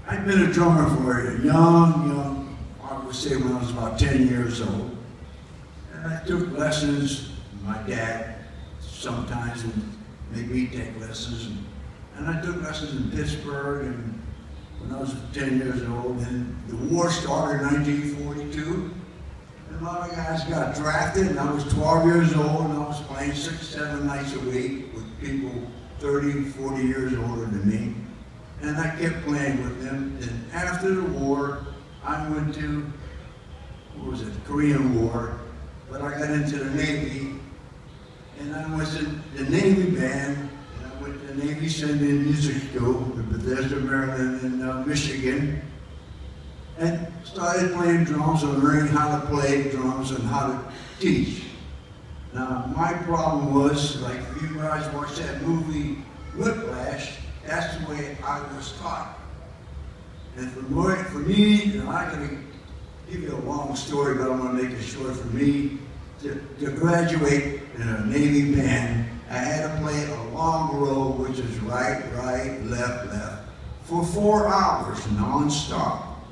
I've been a drummer for a young, I would say when I was about 10 years old. And I took lessons from my dad sometimes, and made me take lessons. And I took lessons in Pittsburgh and when I was 10 years old. And the war started in 1942. And a lot of guys got drafted, and I was 12 years old, and I was playing 6, 7 nights a week with people 30, 40 years older than me. And I kept playing with them. And after the war, I went to, what was it, the Korean War, but I got into the Navy, and I was in the Navy band, and I went to the Navy Send-In Music School in Bethesda, Maryland, and Michigan, and started playing drums and learning how to play drums and how to teach. Now, my problem was, like if you guys watch that movie, Whiplash, that's the way I was taught. And for me, and I'm going to give you a long story, but I'm going to make it short. For me, to graduate in a Navy band, I had to play a long row, which is right, right, left, left, for 4 hours non-stop.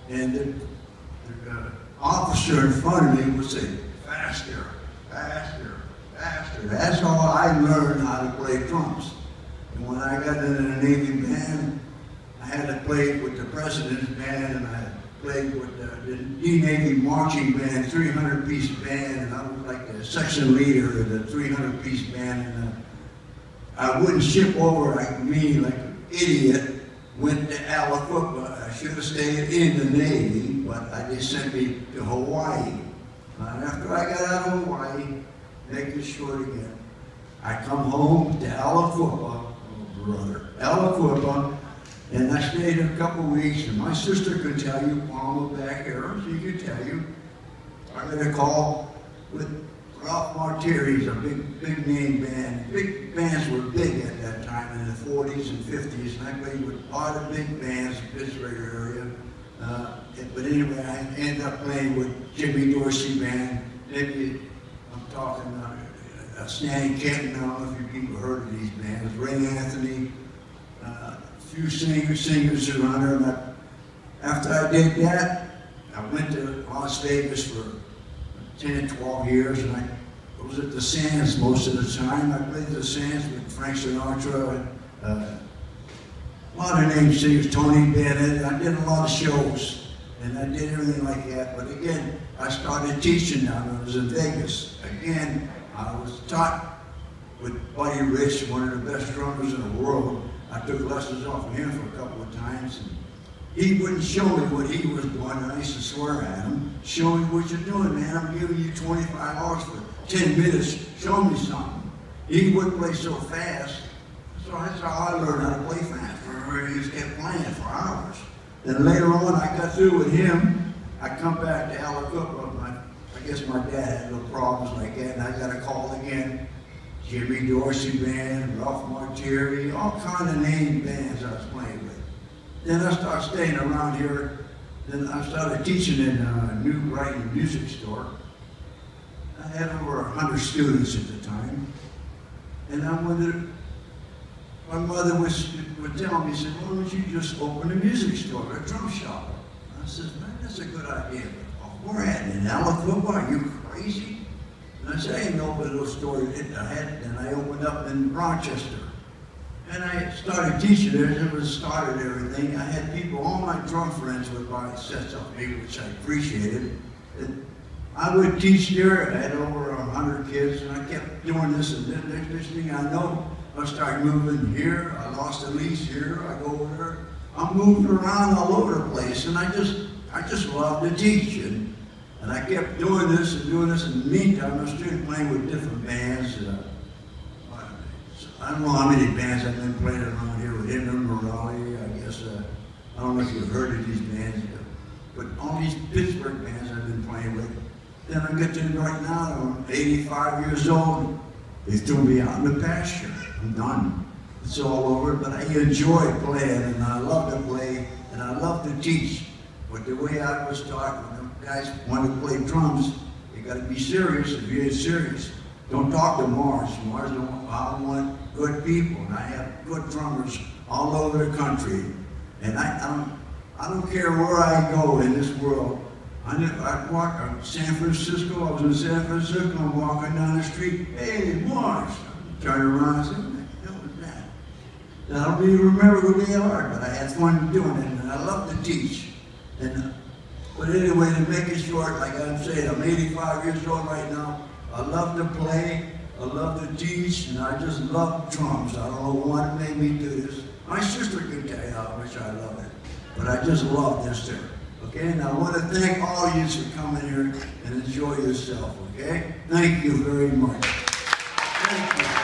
And the officer in front of me would say, faster, faster, faster. That's how I learned how to play drums. And when I got into the Navy band, I had to play with the President's band, and I played with the Navy marching band, 300-piece band, and I was like the section leader of the 300-piece band. And I wouldn't ship over like me, like an idiot, went to Alabama. I should have stayed in the Navy, but they sent me to Hawaii. And after I got out of Hawaii, make it short again, I come home to Alabama, and I stayed a couple of weeks, and my sister could tell you, Palma back here, she could tell you, I got a call with Ralph Martiri's, a big name band. Big bands were big at that time in the 40s and 50s, and I played with a lot of big bands in the Pittsburgh area. But anyway, I ended up playing with Jimmy Dorsey Band. Maybe I'm talking Stan Kenton, I don't know if you people heard of these bands, Ray Anthony, a few singers around there. And after I did that, I went to Las Vegas for 10, 12 years, and I was at the Sands most of the time. I played the Sands with Frank Sinatra, a lot of name singers, Tony Bennett. I did a lot of shows, and I did everything like that. But again, I started teaching now when I was in Vegas. Again, I was taught with Buddy Rich, one of the best drummers in the world. I took lessons off of him for a couple of times. And he wouldn't show me what he was doing, and I used to swear at him. Show me what you're doing, man. I'm giving you $25 for 10 minutes. Show me something. He wouldn't play so fast. So that's how I learned how to play fast. He just kept playing for hours. Then later on, I got through with him. I come back to Alabama. I guess my dad had little problems like that, and I got a call again. Jimmy Dorsey Band, Ralph Martiri, all kind of name bands I was playing with. Then I started staying around here. Then I started teaching in a New Brighton music store. I had over 100 students at the time. And I wondered, my mother would tell me, she said, why don't you just open a music store, a drum shop? And I said, man, that's a good idea. But where at? In Alabama? Are you crazy? And I said, I ain't opened a little store. And I opened up in Rochester. And I started teaching there, and it started everything. I had people, all my drum friends would buy sets of me, which I appreciated. And I would teach there. I had over 100 kids, and I kept doing this, and then next thing I know, I started moving here. I lost a lease here. I go over there. I'm moving around all over the place, and I just love to teach. And I kept doing this and doing this. In the meantime, I was still playing with different bands. I don't know how many bands I've been playing around here with Inman Morale. I guess, I don't know if you've heard of these bands, but all these Pittsburgh bands I've been playing with. Then I get to right now, I'm 85 years old. They threw me out in the pasture. I'm done. It's all over, but I enjoy playing, and I love to play, and I love to teach. But the way I was taught, when the guys want to play drums, you got to be serious. If you ain't serious, don't talk to Mars. Mars don't. I want good people, and I have good drummers all over the country. And I don't care where I go in this world. I walk in San Francisco. I was in San Francisco. I'm walking down the street. Hey, Morris. I turn around and say, what the hell was that? And I don't even remember who they are, but I had fun doing it, and I love to teach. But anyway, to make it short, like I'm saying, I'm 85 years old right now. I love to play. I love to teach, and I just love drums. I don't know what made me do this. My sister can tell you how much I love it, but I just love this too. Okay, and I want to thank all of you for coming here and enjoy yourself. Okay, thank you very much. Thank you.